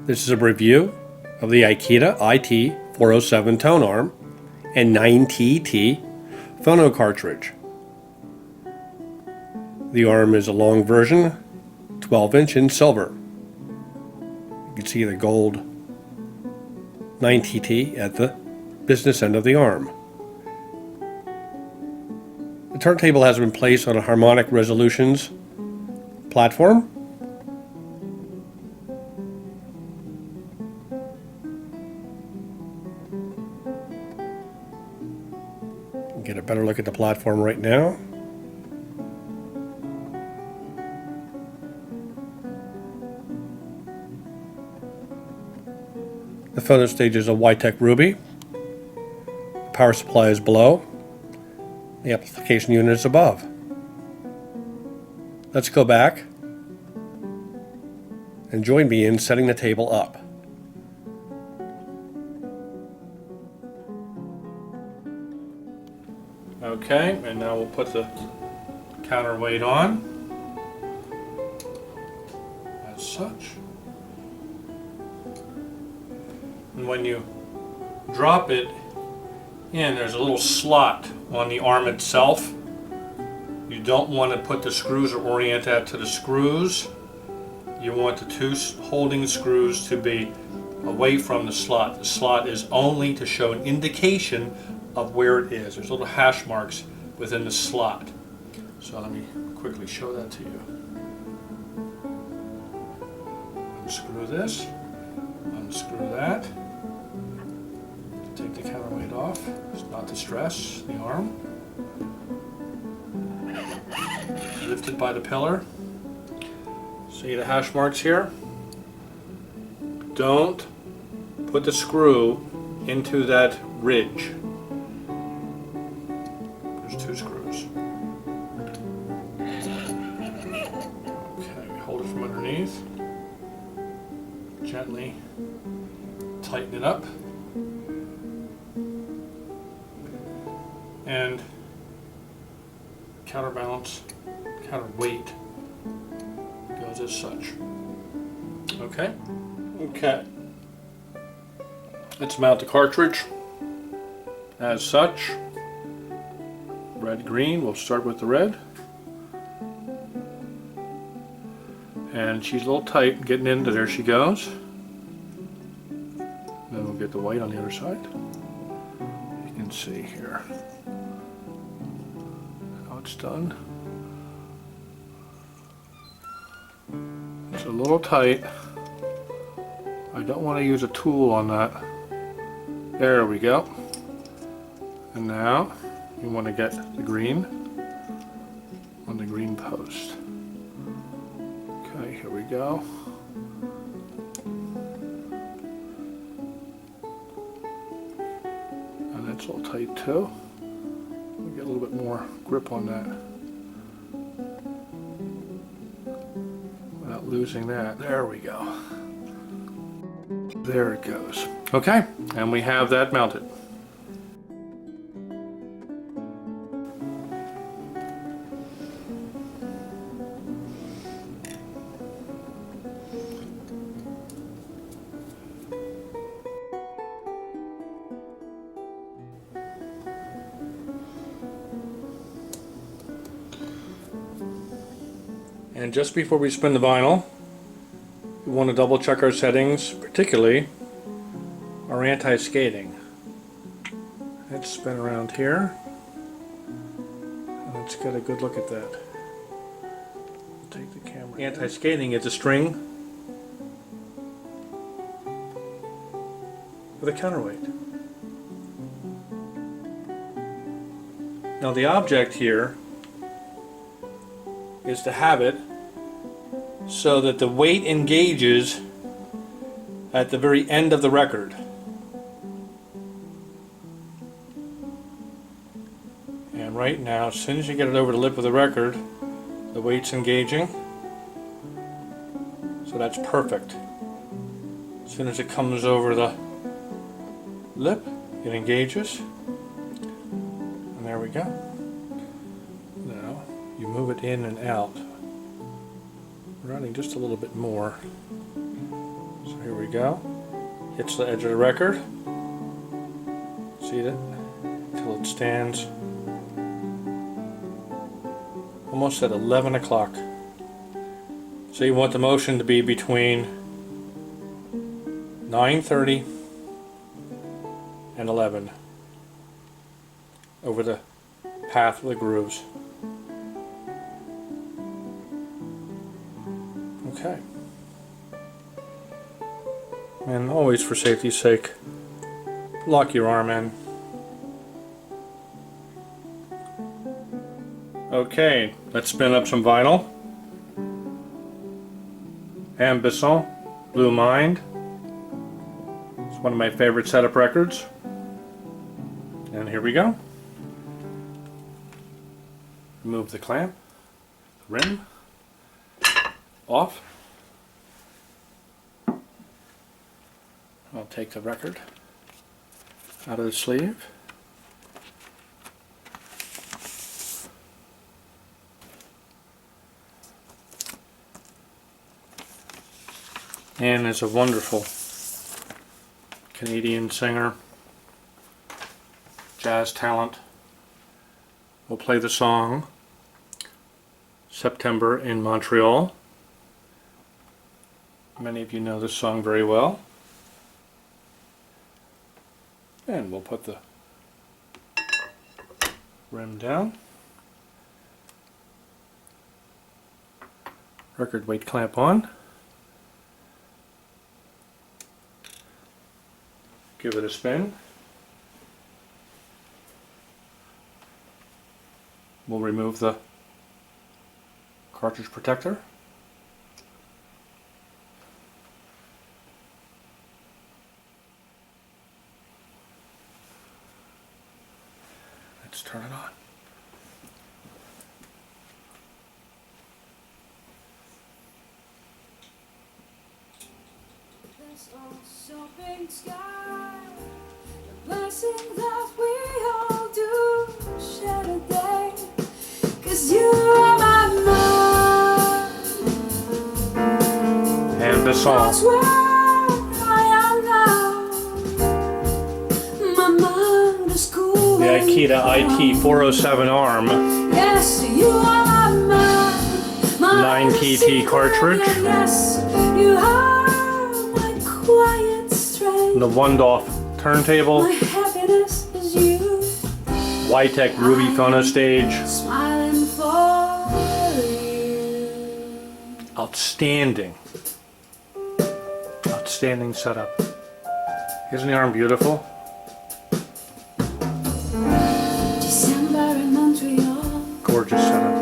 This is a review of the Ikeda IT407 Tonearm and 9TT phono cartridge. The arm is a long version, 12-inch in silver. You can see the gold 9TT at the business end of the arm. The turntable has been placed on a harmonic resolutions platform. Get a better look at the platform right now. The phono stage is a Y-Tech Ruby. The power supply is below. The application unit is above. Let's go back and join me in setting the table up. Okay, and now we'll put the counterweight on as such. And when you drop it in, there's a little slot on the arm itself. You don't want to put the screws or orient that to the screws. You want the two holding screws to be away from the slot. The slot is only to show an indication of where it is. There's little hash marks within the slot. So let me quickly show that to you. Unscrew this, unscrew that. Take the counterweight off. It's not to stress the arm. Lifted by the pillar. See the hash marks here? Don't put the screw into that ridge. There's two screws. Okay, hold it from underneath. Gently tighten it up. And counterbalance, counterweight goes as such. Okay? Okay. Let's mount the cartridge as such. Red, green, we'll start with the red. And she's a little tight getting into there she goes. Then we'll get the white on the other side. You can see here how it's done. It's a little tight. I don't want to use a tool on that. There we go. And now you want to get the green on the green post. Okay, here we go. And that's all tight too. We'll get a little bit more grip on that without losing that. There we go. There it goes. Okay, and we have that mounted. And just before we spin the vinyl, we want to double check our settings, particularly our anti-skating. Let's spin around here. And let's get a good look at that. Take the camera. Anti-skating is a string with a counterweight. Now the object here is to have it so that the weight engages at the very end of the record. And right now, as soon as you get it over the lip of the record, the weight's engaging. So that's perfect. As soon as it comes over the lip, it engages. And there we go. Now, you move it in and out, running just a little bit more. So here we go. Hits the edge of the record. See that? Till it stands almost at 11 o'clock. So you want the motion to be between 9:30 and 11 over the path of the grooves. Okay. And always, for safety's sake, lock your arm in. Okay, let's spin up some vinyl. Ambisson, Blue Mind. It's one of my favorite setup records. And here we go. Remove the clamp, the rim, off. I'll take the record out of the sleeve. Anne is a wonderful Canadian singer, jazz talent. We'll play the song September in Montreal. Many of you know this song very well. And we'll put the rim down. Record weight clamp on. Give it a spin. We'll remove the cartridge protector. Let's turn it on. This also pink sky, the blessing that we all do share today. 'Cause you are my mind, And the that's song. where I am now. My mind is cool. The Ikeda IT407 arm. Yes, you are my mind. 9TT cartridge. Yes, you are my quiet strength. The Wundoff turntable. My happiness is you. Ytech Ruby Phonostage. Smiling for you. Outstanding. Outstanding setup. Isn't the arm beautiful? December in Montreal. Gorgeous setup.